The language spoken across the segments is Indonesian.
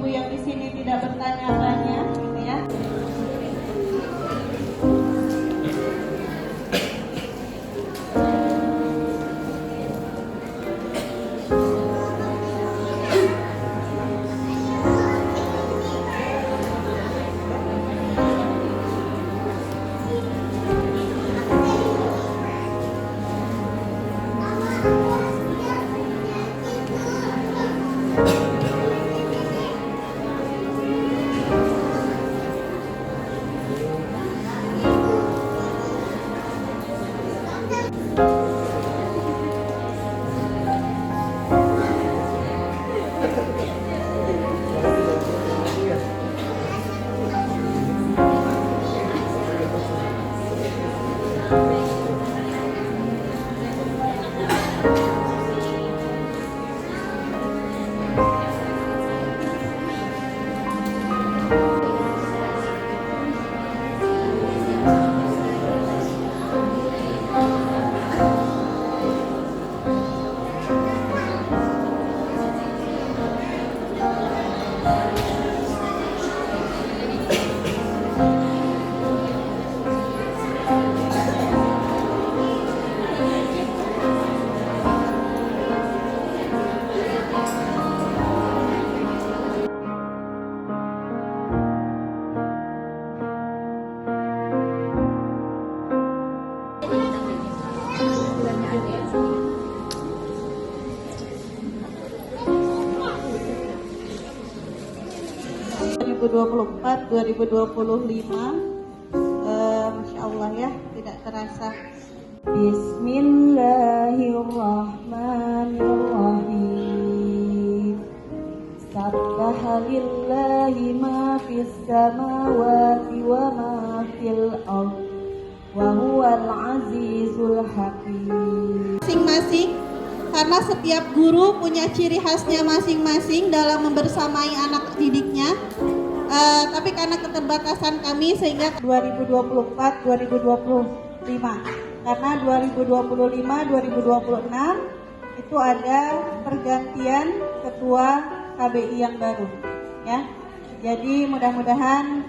ibu-ibu yang di sini tidak bertanya-tanya, gitu ya. ...2024, 2025, Masya Allah ya, tidak terasa. Bismillahirrahmanirrahim. Sabbaha lillahi ma fis samawati wa ma fil ardh wa huwal azizul hakim. Masing-masing, karena setiap guru punya ciri khasnya masing-masing dalam membersamai anak didiknya. Tapi karena keterbatasan kami sehingga 2024, 2025. Karena 2025, 2026 itu ada pergantian ketua KBI yang baru, ya. Jadi mudah-mudahan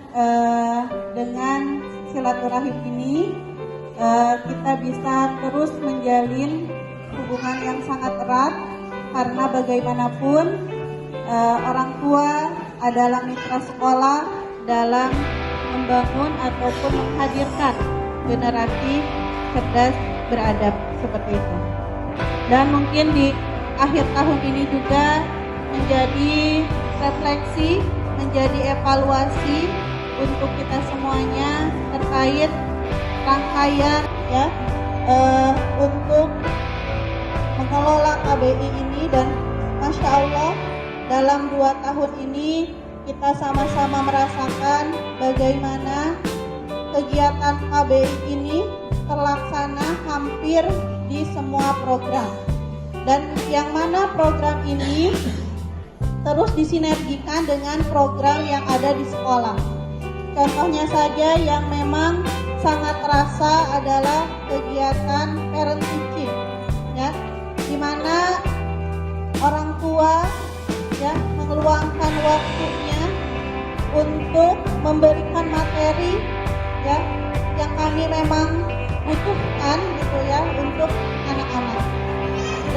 dengan silaturahim ini kita bisa terus menjalin hubungan yang sangat erat, karena bagaimanapun orang tua adalah mitra sekolah dalam membangun ataupun menghadirkan generasi cerdas beradab seperti itu. Dan mungkin di akhir tahun ini juga menjadi refleksi, menjadi evaluasi untuk kita semuanya terkait rangkaian ya untuk mengelola KBI ini. Dan Masya Allah, dalam 2 tahun ini kita sama-sama merasakan bagaimana kegiatan KBI ini terlaksana hampir di semua program, dan yang mana program ini terus disinergikan dengan program yang ada di sekolah. Contohnya saja yang memang sangat terasa adalah kegiatan parent teaching, ya, di mana orang tua ya mengeluangkan waktunya untuk memberikan materi ya yang kami memang butuhkan gitu ya untuk anak-anak.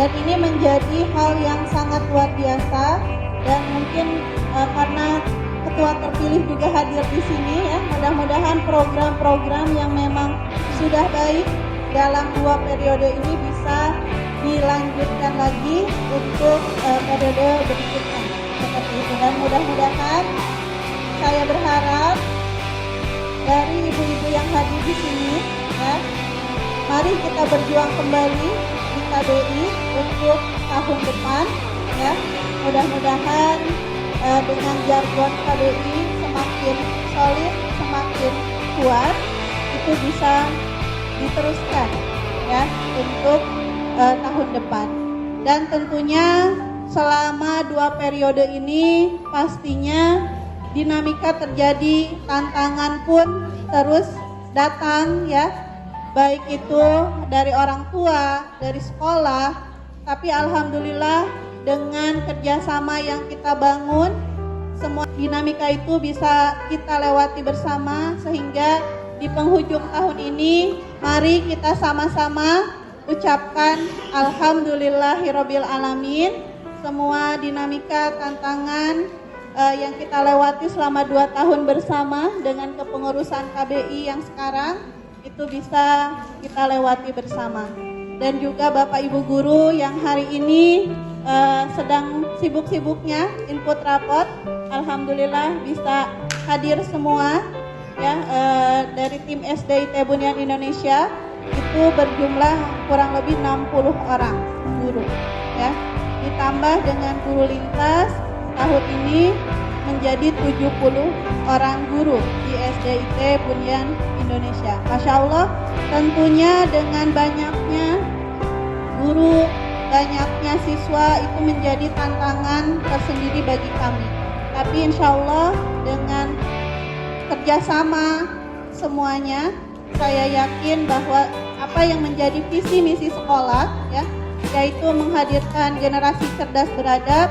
Dan ini menjadi hal yang sangat luar biasa, dan mungkin karena ketua terpilih juga hadir di sini ya, mudah-mudahan program-program yang memang sudah baik dalam 2 periode ini bisa dilanjutkan lagi untuk periode berikutnya seperti itu. Dan mudah-mudahan saya berharap dari ibu-ibu yang hadir di sini ya, mari kita berjuang kembali di KBI untuk tahun depan ya. Mudah-mudahan dengan jargon KBI semakin solid, semakin kuat, itu bisa diteruskan ya untuk tahun depan. Dan tentunya selama 2 periode ini pastinya dinamika terjadi, tantangan pun terus datang ya, baik itu dari orang tua, dari sekolah. Tapi alhamdulillah dengan kerjasama yang kita bangun semua dinamika itu bisa kita lewati bersama, sehingga di penghujung tahun ini mari kita sama-sama ucapkan alhamdulillahirabbil alamin. Semua dinamika tantangan yang kita lewati selama 2 tahun bersama dengan kepengurusan KBI yang sekarang itu bisa kita lewati bersama. Dan juga Bapak Ibu guru yang hari ini sedang sibuk-sibuknya input rapot, alhamdulillah bisa hadir semua ya, dari tim SDIT Bunyan Indonesia itu berjumlah kurang lebih 60 orang guru ya, ditambah dengan guru lintas tahun ini menjadi 70 orang guru di SDIT Bunyan Indonesia. Masya Allah, tentunya dengan banyaknya guru, banyaknya siswa itu menjadi tantangan tersendiri bagi kami. Tapi insya Allah dengan kerjasama semuanya, saya yakin bahwa apa yang menjadi visi misi sekolah ya, yaitu menghadirkan generasi cerdas beradab,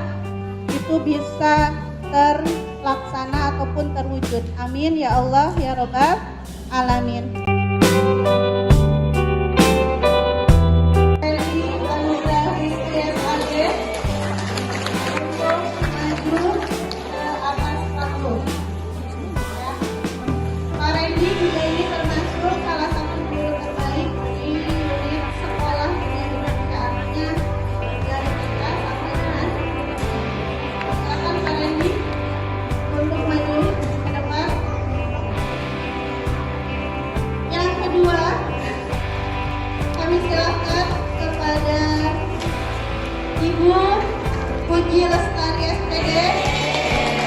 itu bisa terlaksana ataupun terwujud. Amin ya Allah ya Rabbal alamin. Ibu Puji Lestari SPD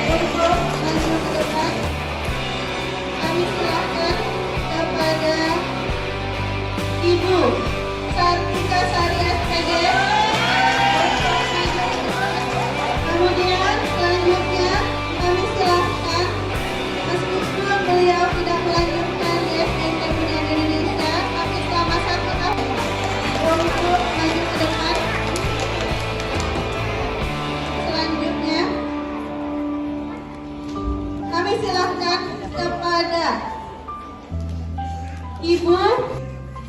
untuk maju ke depan. Kami silakan kepada Ibu Sartika Sari SPD untuk maju ke depan. Kemudian selanjutnya kami silakan, meskipun beliau tidak melanjutkan di SDIT Bunyan Indonesia, tapi selama 1 tahun untuk maju ke depan. Kami silakan kepada Ibu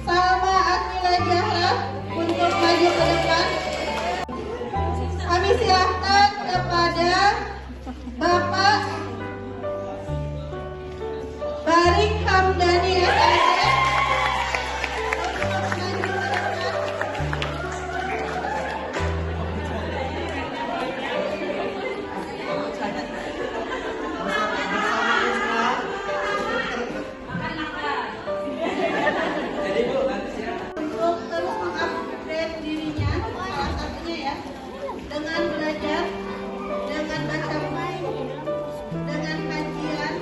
Salma Akila Jahra untuk maju ke depan. Kami silakan kepada Bapak Barik Hamdani SSS. Dengan belajar, dengan baca buku, dengan kajian,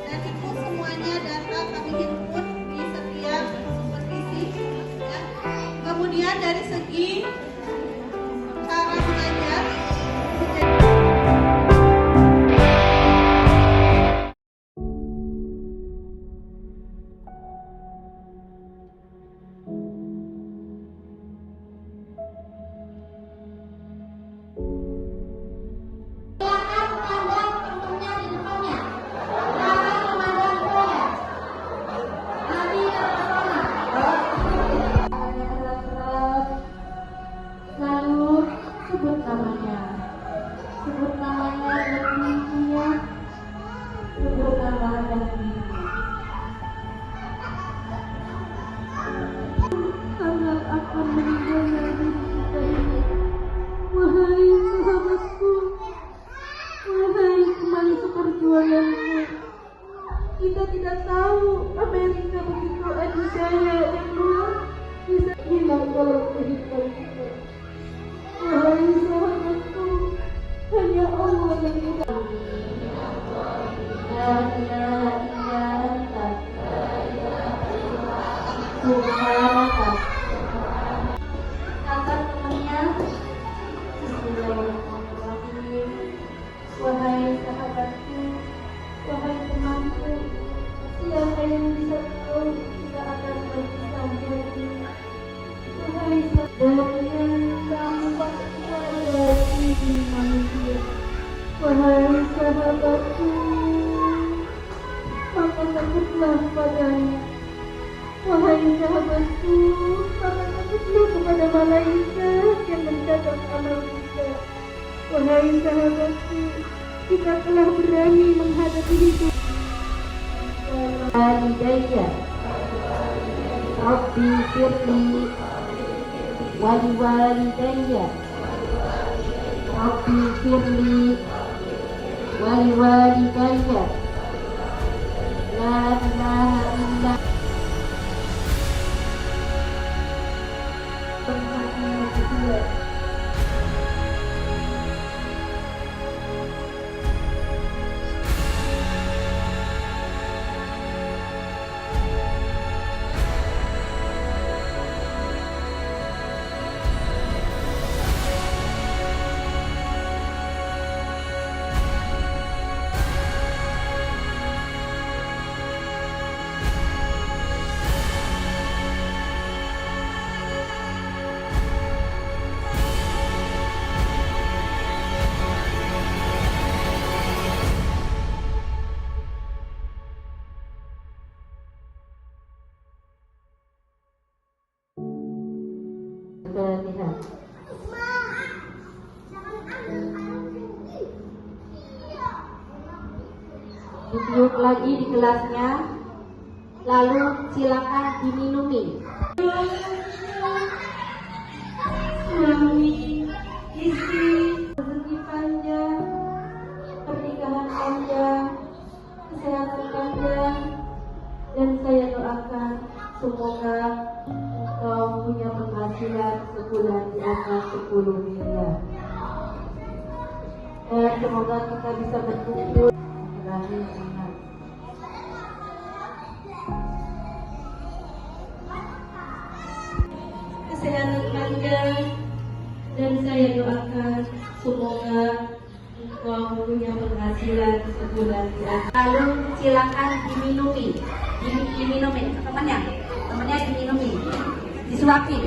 dan itu semuanya data kami himpun di setiap supervisi ya. Kemudian dari segi cara belajar sebut namanya dan mimpinya, sebut nama dan mimpi. Karena akan meninggal dari kita ini, wahai sahabatku, wahai teman seperjuanganku, kita tidak tahu Amerika begitu adidaya dan luas bisa hilang dalam kehidupan kita. Wahai sahabatku, hanya Allah yang bisa. La ilaha illa anta subhanaka. Kata temannya, Bismillahirrahmanirrahim. Wahai sahabatku, wahai temanku, siapa yang bisa tahu kita akan berpisah lagi. Wahai sahabatku, wahai sahabat takutlah padanya. Wahai sahabatku, maka takutlah kepada malaikat yang mencatat amal kita. Wahai sahabatku, kita telah berani menghadapi hidup. Walidayya, Rabbi firli, waliwalidayya, Rabbi firli, waliwalidayya, la ilaha illa Al-Fatihah. Ditiup lagi di gelasnya, lalu silakan diminumi. Suami, istri, rezeki panjang, pernikahan panjang, kesehatan panjang, dan saya doakan semoga engkau punya penghasilan sebulan di atas 10 miliar. Dan semoga kita bisa berkumpul. Kesehatan panjang, dan saya doakan semoga engkau punya penghasilan sebulan di atas. Lalu silakan diminumi, diminumi temannya diminumi, disuapin.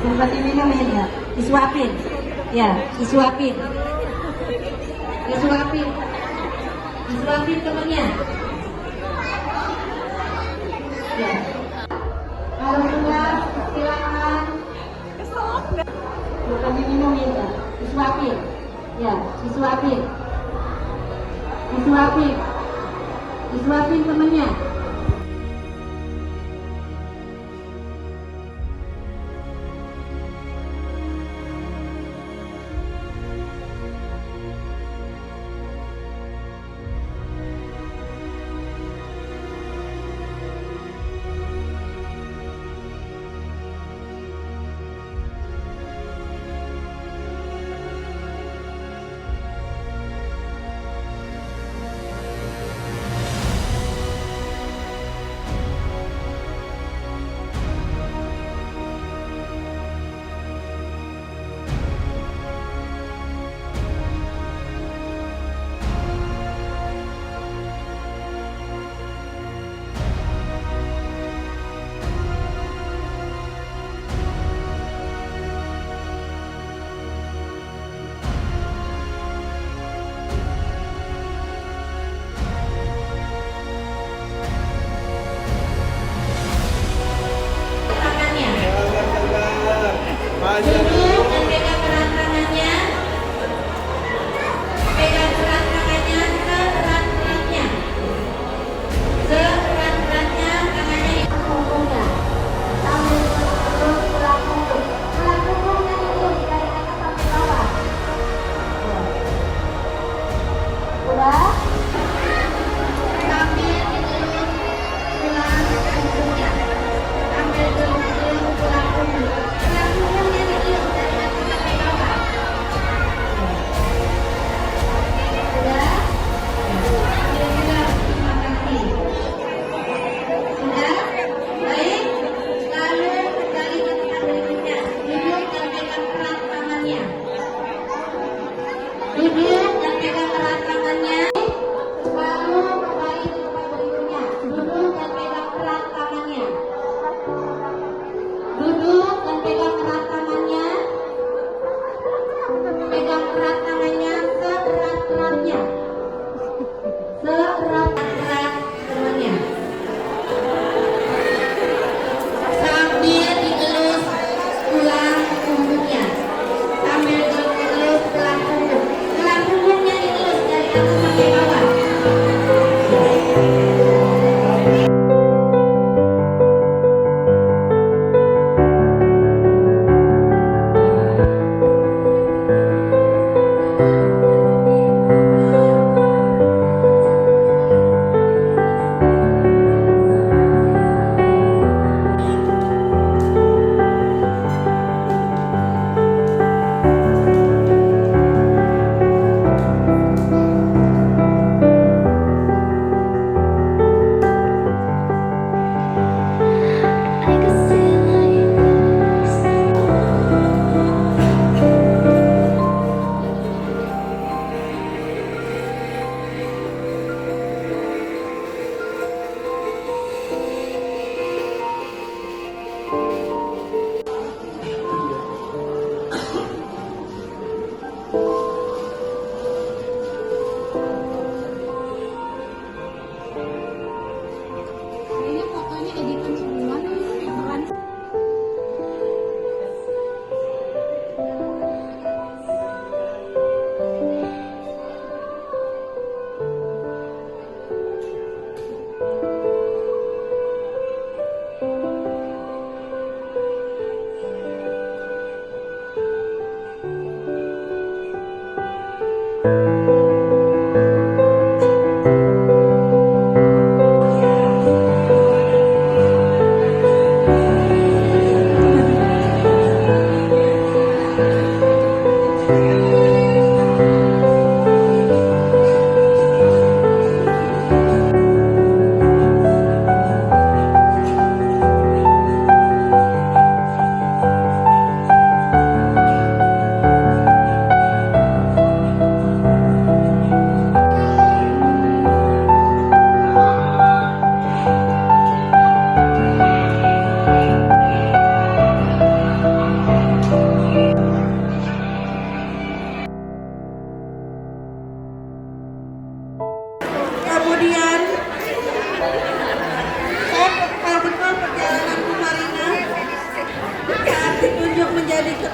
Sempat diminumin ya, disuapin temannya. Ya. Kalau sudah silakan. Bukan diminumin ya, disuapin. Ya, disuapin temannya.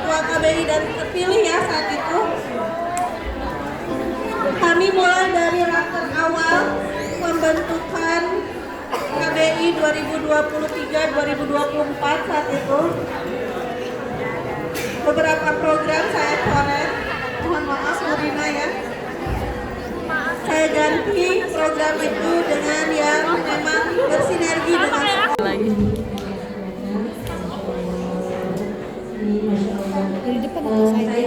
ketua KBI dan terpilih ya saat itu. Kami mulai dari raker awal pembentukan KBI 2023-2024 saat itu. Beberapa program saya coret, mohon maaf Bu Rina ya. Saya ganti program itu dengan yang memang bersinergi dengan sekolah. Dari depan atau saya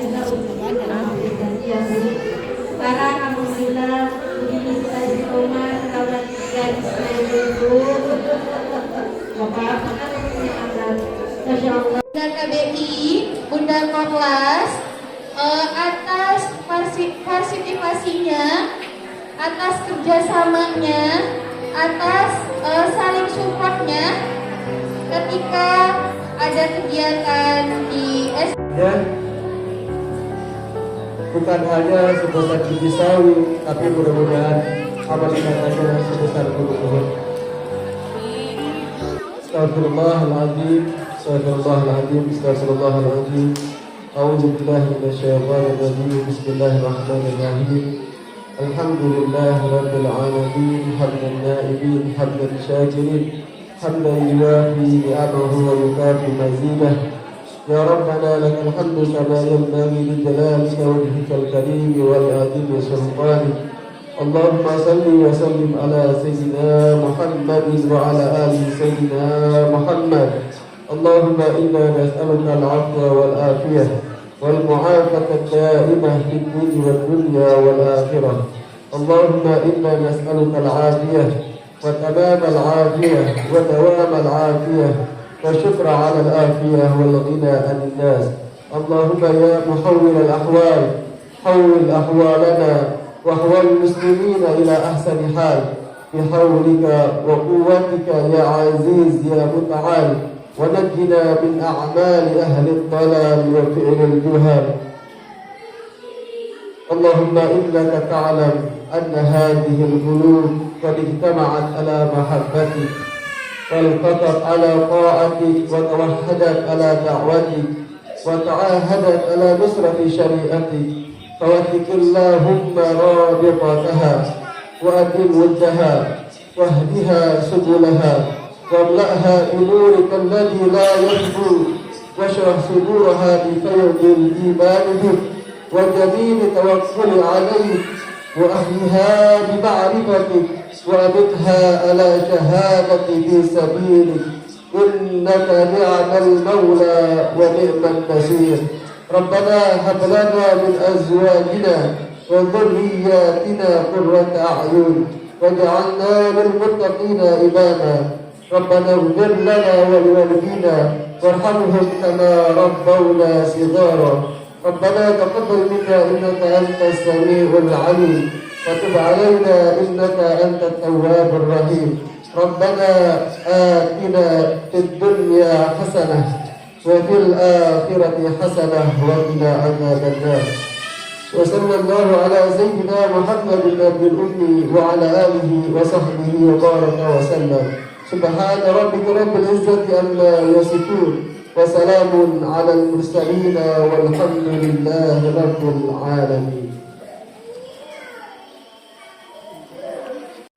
Sekarang alhamdulillah begini saya diploma rawat gadis ibu. Bapak Masya Allah. KBI Bunda Korlas atas partisipasinya, atas kerjasamanya, atas saling supportnya ketika ada kegiatan di Dan bukan hanya sebesar biji sawi, tapi mudah-mudahan amal ibadahnya sebesar gunung Uhud. Astagfirullahaladzim, astagfirullahaladzim, astagfirullahaladzim. A'udzu billahi minasyaitonir rajim. Bismillahirrahmanirrahim. Alhamdulillahi rabbil alamin, hamdan naibin, hamdan syakirin, hamdan yuwafi ni'amahu wa yukafi mazidah. يا ربنا لك الحمد كما ينبغي لجلالك وجهك الكريم ولعظيم سلطانك. اللهم صل وسلم على سيدنا محمد وعلى آل سيدنا محمد. اللهم إنا نسألك العفو والعافية والمعافاة الدائمة في الدين والدنيا والآخرة. اللهم إنا نسألك العافية وتمام العافية ودوام العافية والشكر على العافية والغنى عن الناس. اللهم يا محول الأحوال حول أحوالنا وأحوال المسلمين إلى أحسن حال بحولك وقوتك يا عزيز يا متعال، ونجنا من أعمال أهل الضلال وفعل الجهال. اللهم إنك تعلم أن هذه القلوب قد اجتمعت على محبتك والتقت على طاعتك وتوحدت على دعوتك وتعاهدت على نصرة شريعتك، فوثق اللهم رابطتها وأدم ودها واهدها سبلها واملأها بنورك الذي لا يخبو، واشرح صدورها بفيض الإيمان بك وجميل توكل عليك، وأحيها بمعرفتك وأمتها على شهادة في سبيلك، إنك نعم المولى ونعم النصير. ربنا هب لنا من أزواجنا وذرياتنا قرة أعين واجعلنا للمتقين إماما. ربنا اغفر لنا ولوالدينا وارحمهم كما ربونا صغارا. ربنا تقبل منا إنك أنت السميع العليم وتب علينا إنك أنت التواب الرحيم. ربنا آتنا في الدنيا حسنة وفي الآخرة حسنة وقنا عذاب النار. وصلى الله على سيدنا محمد النبي الأمي وعلى آله وصحبه وبارك وسلم. سبحان ربك رب العزة عما يصفون وسلام على المرسلين والحمد لله رب العالمين.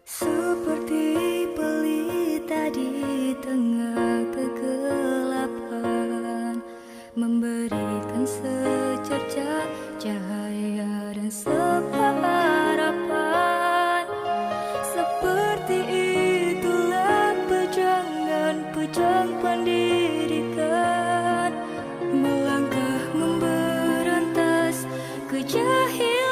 seperti pelita di tengah kegelapan, memberikan secercah cahaya dan sebuah harapan. Seperti itulah pejang pendidikan, melangkah memberantas kejahilan.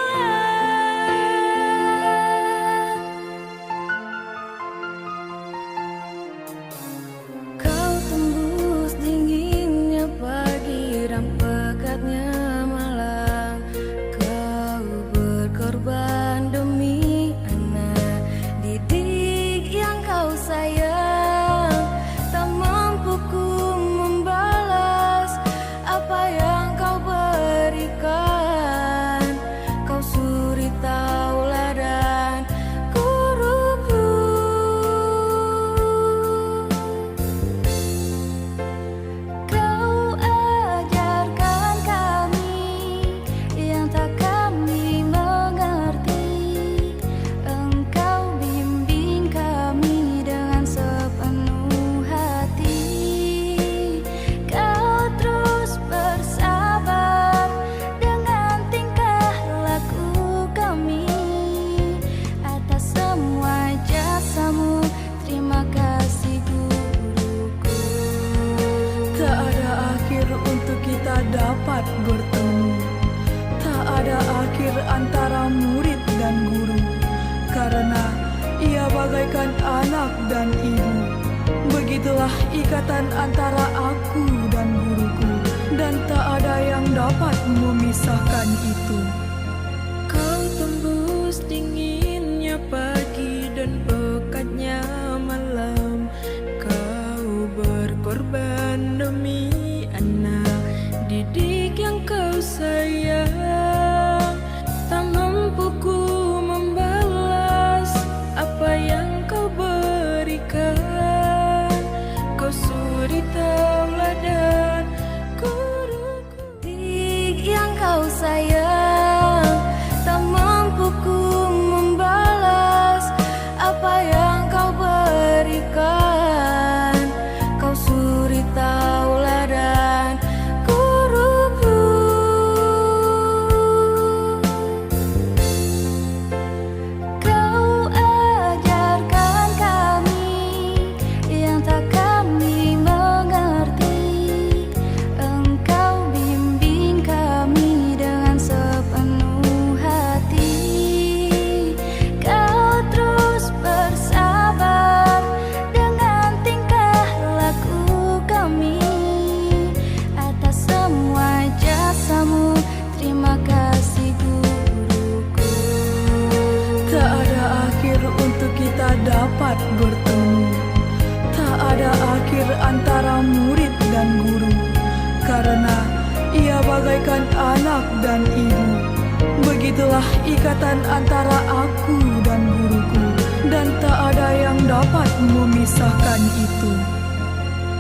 anak dan ibu. Begitulah ikatan antara aku dan guruku, dan tak ada yang dapat memisahkan itu. Kau tembus dinginnya pagi dan pekatnya malam. Kau berkorban demi anak didik yang kau sayang. Tak mampu ku membalas apa yang kau berikan. Kau suri tauladan guruku yang kau sayang. Tak mampu ku membalas apa yang kau berikan. Kau suri tauladan guruku. Kau ajarkan kami yang tak kami mengerti. Engkau bimbing kami dengan sepenuh hati. Kau terus bersabar dengan tingkah laku kami. Atas semua jasamu, terima kasih guruku. Tak ada akhir untuk kita dapat bertemu. Tak ada akhir antara murid dan guru, karena ia bagaikan anak dan ibu. Begitulah ikatan antara aku dan guruku, dan tak ada yang dapat memisahkan itu.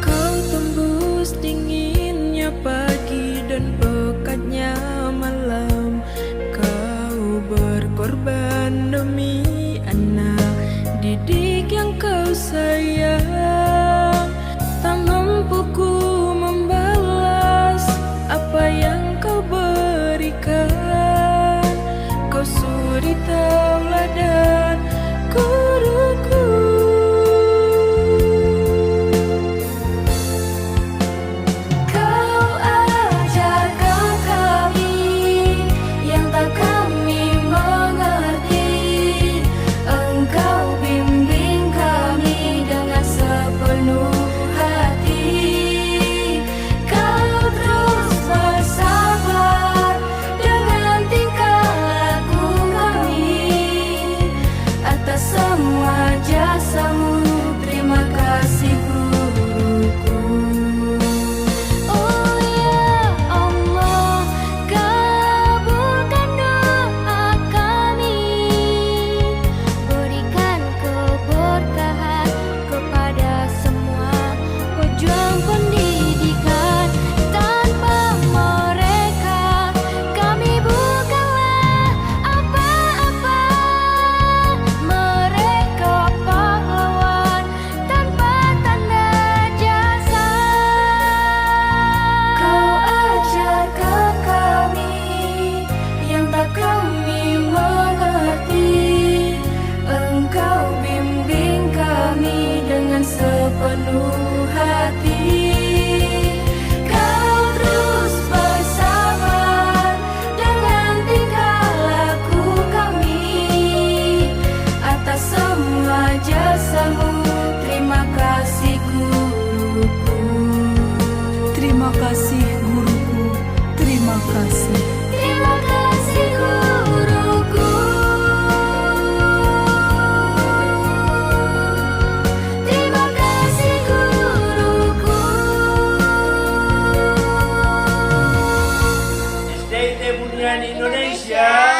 Kau tembus dinginnya pagi dan pekatnya malam. Kau berkorban demi anak didik yang kau sayang. Tak mampu ku membalas apa yang kau berikan. Kau suri tauladan guruku. Kau ajarkan kami yang tak kami mengerti. Engkau bimbing kami dengan sepenuh hati. Kau terus bersabar dengan tingkah laku kami. Atas semua jasamu, terima kasih guruku. Oh ya Allah, kabulkan doa kami. Berikan keberkahan kepada semua pejuang pendidikan. Tanpa mereka kami bukanlah apa-apa. Mereka pahlawan tanpa tanda jasa. Kau ajarkan kami yang tak kami mengerti. Engkau bimbing kami dengan sepenuh hati. Kau terus bersabar dengan tingkah laku kami. Atas semua jasamu, terima kasih guruku. Terima kasih guruku. Terima kasih. Terima kasih guruku. Terima kasih guruku. SDIT Buniani Indonesia.